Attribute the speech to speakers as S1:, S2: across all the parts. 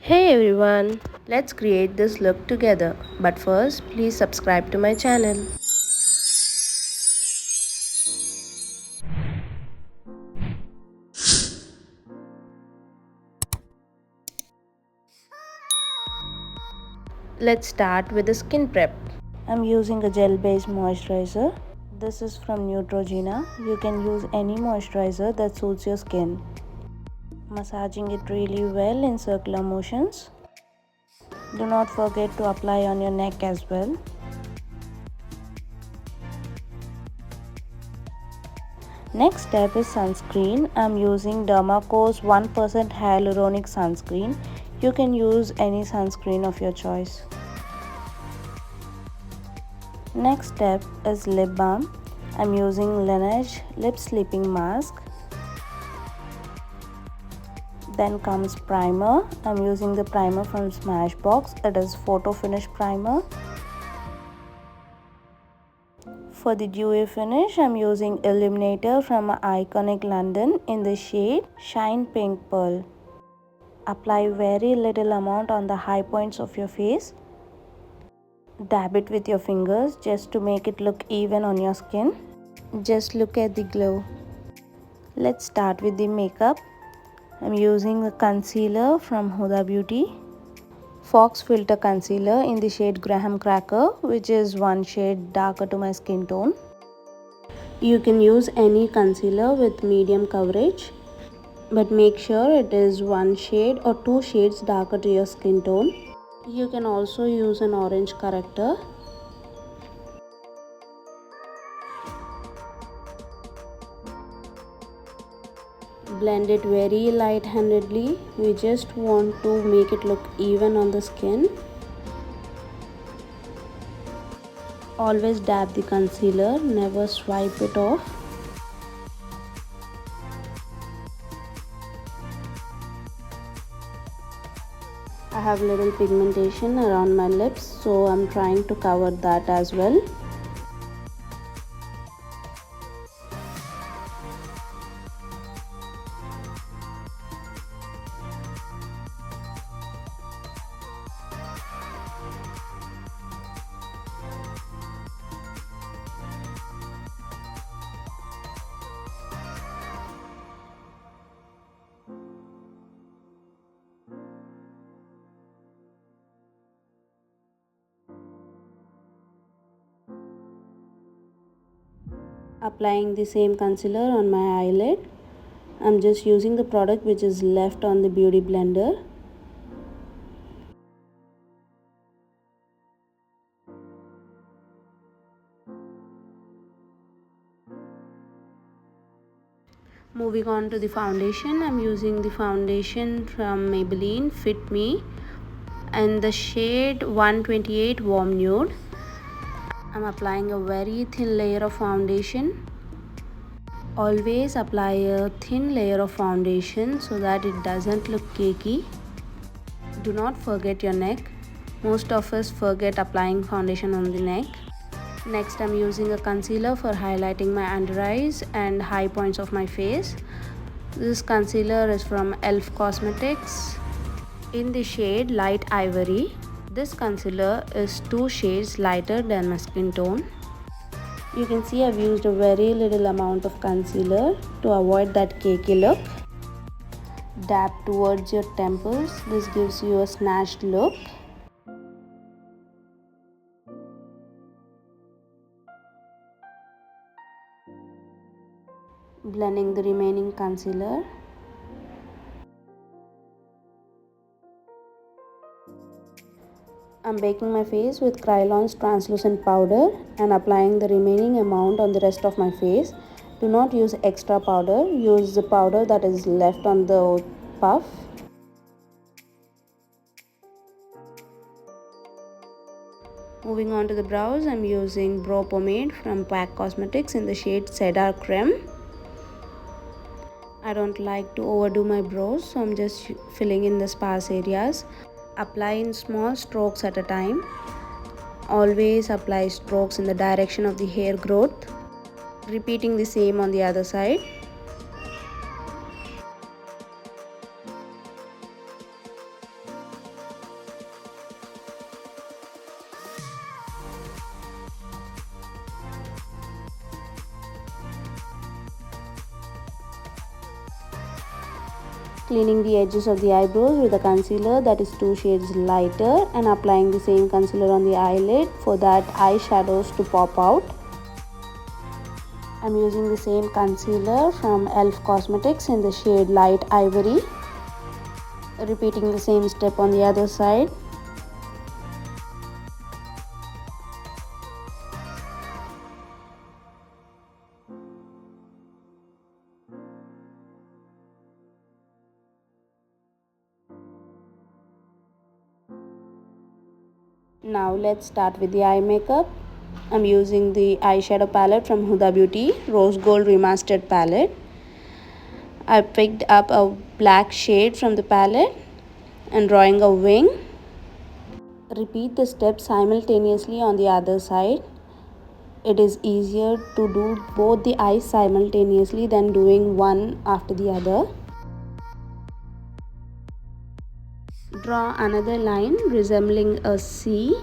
S1: Hey everyone, let's create this look together. But first, please subscribe to my channel. Let's start with the skin prep. I'm using a gel-based moisturizer. This is from Neutrogena. You can use any moisturizer that suits your skin. Massaging it really well in circular motions. Do not forget to apply on your neck as well. Next step is sunscreen. I'm using Dermaco's 1% hyaluronic sunscreen. You can use any sunscreen of your choice. Next step is lip balm. I'm using Laneige lip sleeping mask. Then comes primer. I'm using the primer from Smashbox. It is photo finish primer. For the dewy finish, I'm using Illuminator from Iconic London in the shade Shine Pink Pearl. Apply very little amount on the high points of your face. Dab it with your fingers just to make it look even on your skin. Just look at the glow. Let's start with the makeup. I'm using a concealer from Huda Beauty. Fox Filter Concealer in the shade Graham Cracker, which is one shade darker to my skin tone. You can use any concealer with medium coverage, but make sure it is one shade or two shades darker to your skin tone. You can also use an orange corrector. Blend it very light-handedly. We just want to make it look even on the skin. Always dab the concealer, never swipe it off. I have little pigmentation around my lips, so I'm trying to cover that as well. Applying the same concealer on my eyelid. I'm just using the product which is left on the beauty blender. Moving on to the foundation, I'm using the foundation from Maybelline Fit Me and the shade 128 Warm Nude. I'm applying a very thin layer of foundation. Always apply a thin layer of foundation so that it doesn't look cakey. Do not forget your neck. Most of us forget applying foundation on the neck. Next, I'm using a concealer for highlighting my under eyes and high points of my face. This concealer is from e.l.f. Cosmetics in the shade Light Ivory. This concealer is 2 shades lighter than my skin tone. You can see I've used a very little amount of concealer to avoid that cakey look. Dab towards your temples. This gives you a snatched look. Blending the remaining concealer. I'm baking my face with Krylon's translucent powder and applying the remaining amount on the rest of my face. Do not use extra powder, use the powder that is left on the puff. Moving on to the brows, I'm using brow pomade from PAC Cosmetics in the shade Cedar Creme. I don't like to overdo my brows, so I'm just filling in the sparse areas. Apply in small strokes at a time. Always apply strokes in the direction of the hair growth. Repeating the same on the other side. Cleaning the edges of the eyebrows with a concealer that is 2 shades lighter and applying the same concealer on the eyelid for that eyeshadows to pop out. I'm using the same concealer from Elf Cosmetics in the shade Light Ivory. Repeating the same step on the other side. Now let's start with the eye makeup. I'm using the eyeshadow palette from Huda Beauty, Rose Gold Remastered palette. I picked up a black shade from the palette and drawing a wing. Repeat the steps simultaneously on the other side. It is easier to do both the eyes simultaneously than doing one after the other. Draw another line resembling a C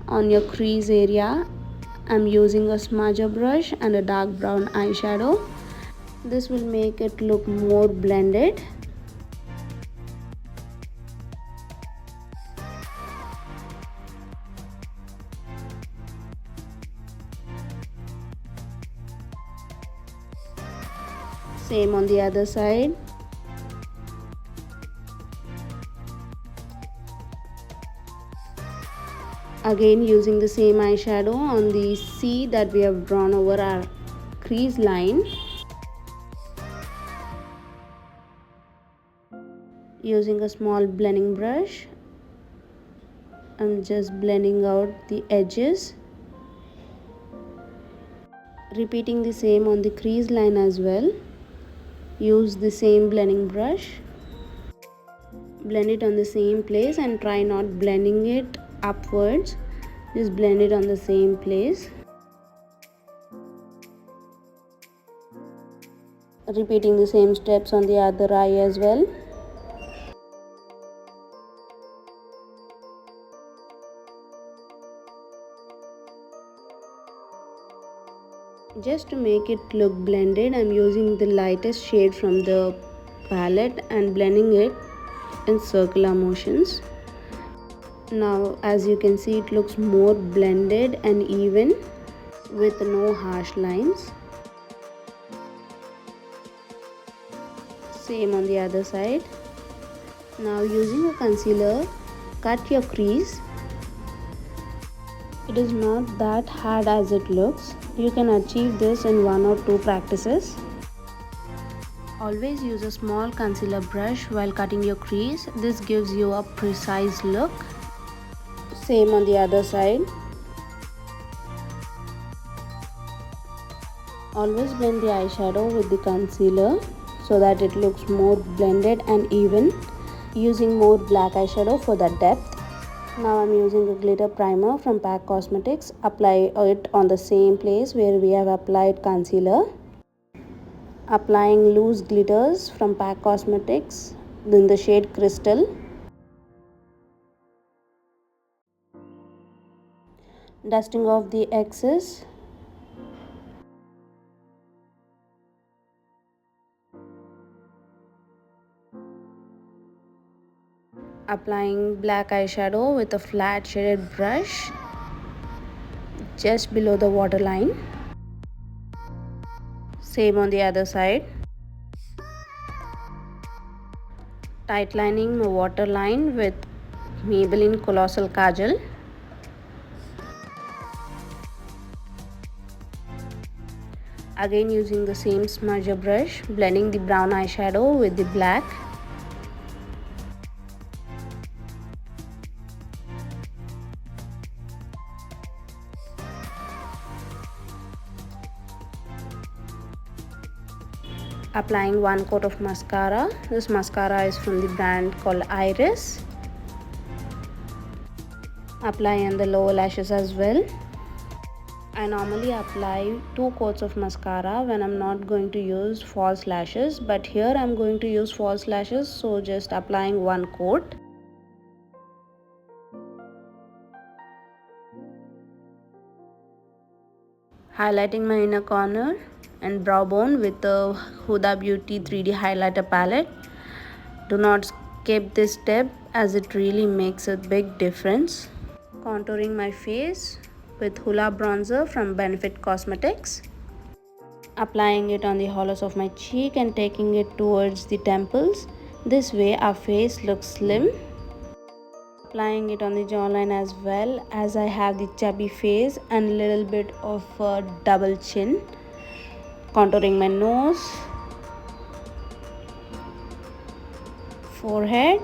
S1: on your crease area. I'm using a smudger brush and a dark brown eyeshadow. This will make it look more blended. Same on the other side. Again using the same eyeshadow on the C that we have drawn over our crease line. Using a small blending brush, I'm just blending out the edges. Repeating the same on the crease line as well. Use the same blending brush. Blend it on the same place and try not blending it upwards. Just blend it on the same place. Repeating the same steps on the other eye as well. Just to make it look blended, I'm using the lightest shade from the palette and blending it in circular motions. Now as you can see, it looks more blended and even with no harsh lines. Same on the other side. Now using a concealer, cut your crease. It is not that hard as it looks. You can achieve this in 1 or 2 practices. Always use a small concealer brush while cutting your crease. This gives you a precise look. Same on the other side. Always blend the eyeshadow with the concealer so that it looks more blended and even. Using more black eyeshadow for the depth. Now I'm using a glitter primer from PAC Cosmetics. Apply it on the same place where we have applied concealer. Applying loose glitters from PAC Cosmetics in the shade Crystal. Dusting off the excess. Applying black eyeshadow with a flat shaded brush just below the waterline. Same on the other side. Tightlining my waterline with Maybelline Colossal Kajal. Again using the same smudger brush, blending the brown eyeshadow with the black. Applying 1 coat of mascara. This mascara is from the brand called Iris. Apply on the lower lashes as well. I normally apply 2 coats of mascara when I'm not going to use false lashes, but here I'm going to use false lashes, so just applying 1 coat. Highlighting my inner corner and brow bone with the Huda Beauty 3D highlighter palette. Do not skip this step as it really makes a big difference. Contouring my face with Hoola bronzer from Benefit Cosmetics. Applying it on the hollows of my cheek and taking it towards the temples. This way our face looks slim. Applying it on the jawline as well, as I have the chubby face and little bit of a double chin. Contouring my nose, forehead,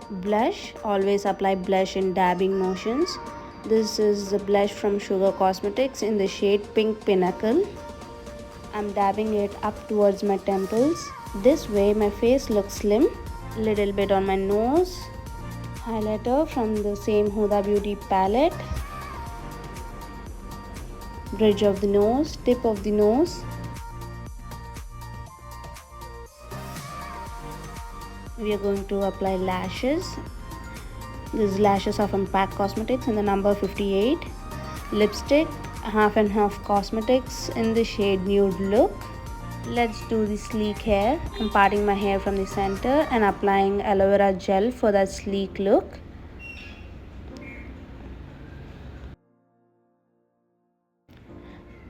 S1: blush. Always apply blush in dabbing motions. This is the blush from Sugar Cosmetics in the shade Pink Pinnacle. I'm dabbing it up towards my temples. This way my face looks slim. Little bit on my nose. Highlighter from the same Huda Beauty palette. Bridge of the nose, tip of the nose. We are going to apply lashes. These lashes are from Pack Cosmetics in the number 58. Lipstick, Half and Half Cosmetics in the shade Nude Look. Let's do the sleek hair. I'm parting my hair from the center and applying aloe vera gel for that sleek look.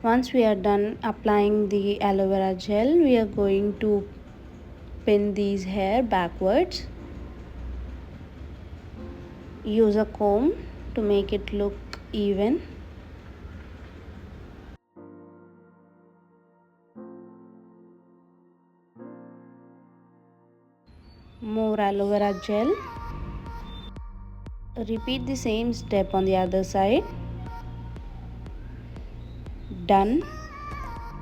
S1: Once we are done applying the aloe vera gel, we are going to pin these hair backwards. Use a comb to make it look even. More aloe vera gel. Repeat the same step on the other side. Done.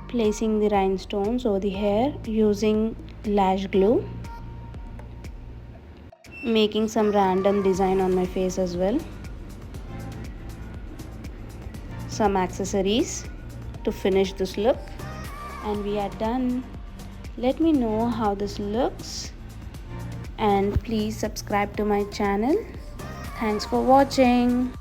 S1: Placing the rhinestones over the hair using lash glue. Making some random design on my face as well. Some accessories to finish this look. And we are done. Let me know how this looks. And please subscribe to my channel. Thanks for watching.